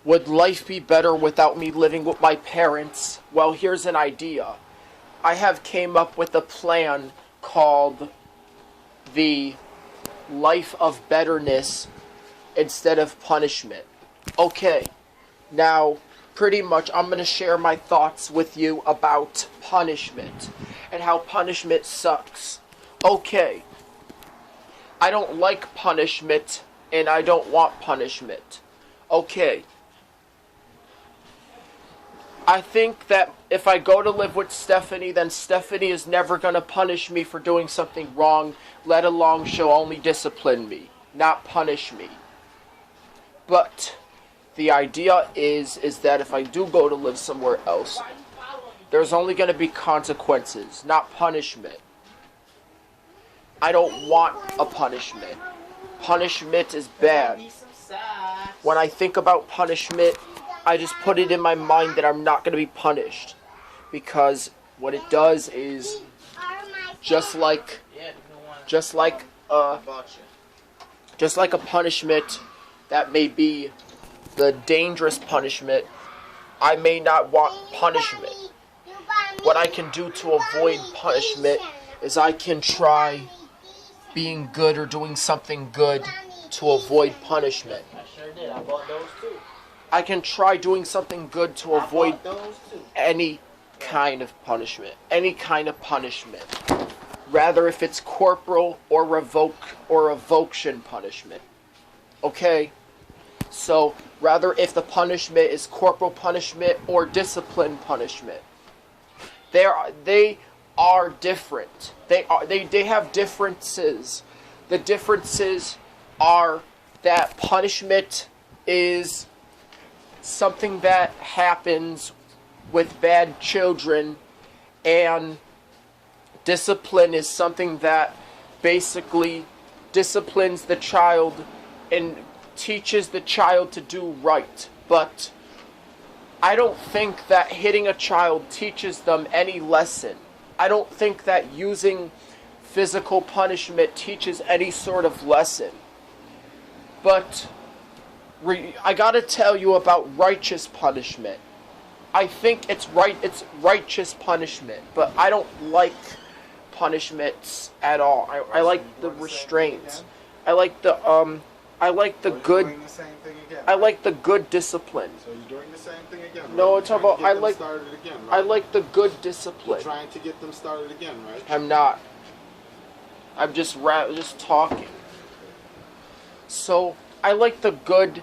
Would life be better without me living with my parents? Well, here's an idea. I have came up with a plan called the life of betterness instead of punishment. Okay, now pretty much I'm going to share my thoughts with you about punishment and how punishment sucks. Okay, I don't like punishment and I don't want punishment. Okay, I think that if I go to live with Stephanie, then Stephanie is never going to punish me for doing something wrong, let alone she'll only discipline me, not punish me. But the idea is that if I do go to live somewhere else, there's only going to be consequences, not punishment. I don't want a punishment. Punishment is bad. When I think about punishment, I just put it in my mind that I'm not going to be punished. Because what it does is just like a punishment that may be the dangerous punishment, I may not want punishment. What I can do to avoid punishment is I can try being good or doing something good to avoid punishment. I sure did. I bought those too. I can try doing something good to avoid any kind of punishment. Any kind of punishment. Rather if it's corporal or revocation punishment. Okay? So, rather if the punishment is corporal punishment or discipline punishment. They are different. They have differences. The differences are that punishment is something that happens with bad children, and discipline is something that basically disciplines the child and teaches the child to do right. But I don't think that hitting a child teaches them any lesson. I don't think that using physical punishment teaches any sort of lesson. But I gotta tell you about righteous punishment. I think it's righteous punishment, but I don't like punishments at all. I like the restraints. I like the good. I like the good discipline. So you're doing the same thing again, right? No, it's about I like the good You're discipline. trying to get them started again, right? I'm not. I'm just talking. So I like the good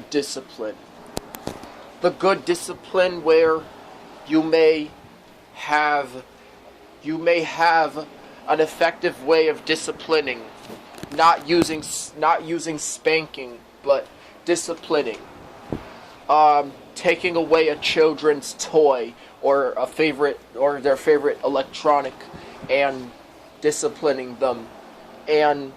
discipline. The good discipline where you may have an effective way of disciplining, not using spanking, but disciplining. Taking away a children's toy or their favorite electronic and disciplining them, and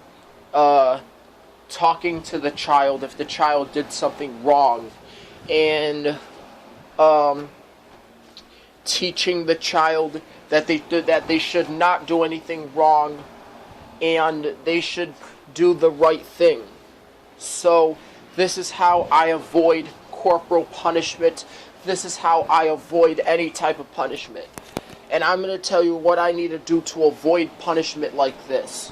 talking to the child if the child did something wrong, and teaching the child that they should not do anything wrong and they should do the right thing. So this is how I avoid corporal punishment. This is how I avoid any type of punishment. And I'm going to tell you what I need to do to avoid punishment like this.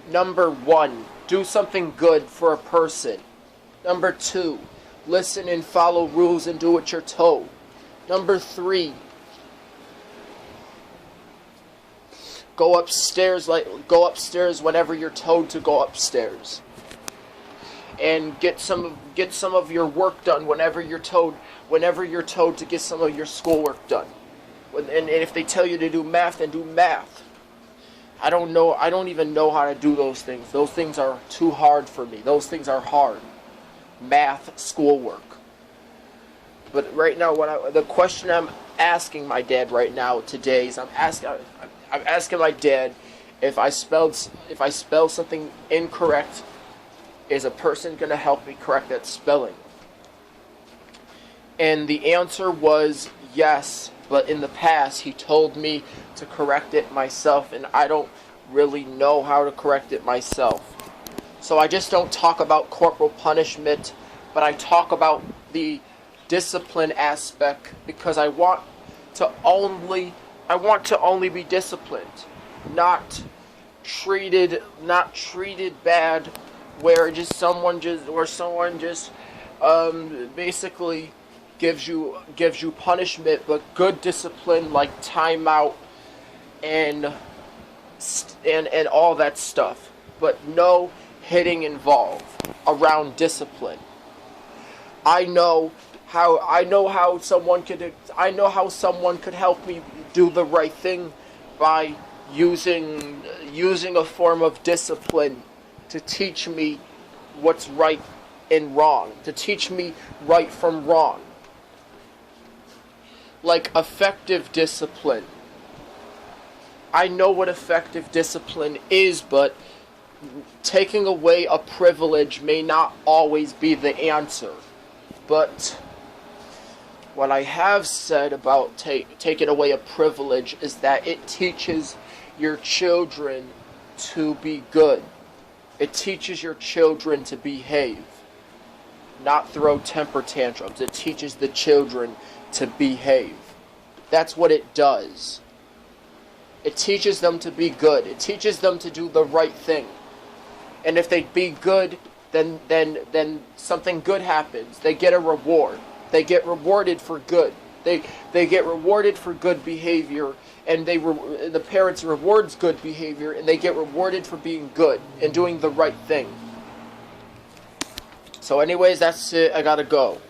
Number 1, do something good for a person. Number 2, listen and follow rules and do what you're told. Number 3, go upstairs whenever you're told to go upstairs. And get some of your work done whenever you're told to get some of your schoolwork done. And if they tell you to do math, then do math. I don't even know how to do those things. Those things are too hard for me. Those things are hard. Math, schoolwork. But right now, the question I'm asking my dad right now today is I'm asking my dad if I spell something incorrect, is a person going to help me correct that spelling? And the answer was yes, but in the past he told me to correct it myself, and I don't really know how to correct it myself. So I just don't talk about corporal punishment but I talk about the discipline aspect because I want to only be disciplined, not treated bad, where someone just basically gives you punishment, but good discipline like timeout and all that stuff, but no hitting involved around discipline. I know how someone could help me do the right thing by using a form of discipline to teach me what's right and wrong, to teach me right from wrong. Like effective discipline. I know what effective discipline is, but taking away a privilege may not always be the answer. But what I have said about taking away a privilege is that it teaches your children to be good. It teaches your children to behave, not throw temper tantrums. It teaches the children to behave. That's what it does. It teaches them to be good. It teaches them to do the right thing. And if they be good, then something good happens. They get a reward. They get rewarded for good. They get rewarded for good behavior, and the parents rewards good behavior, and they get rewarded for being good and doing the right thing. So anyways, that's it. I gotta go.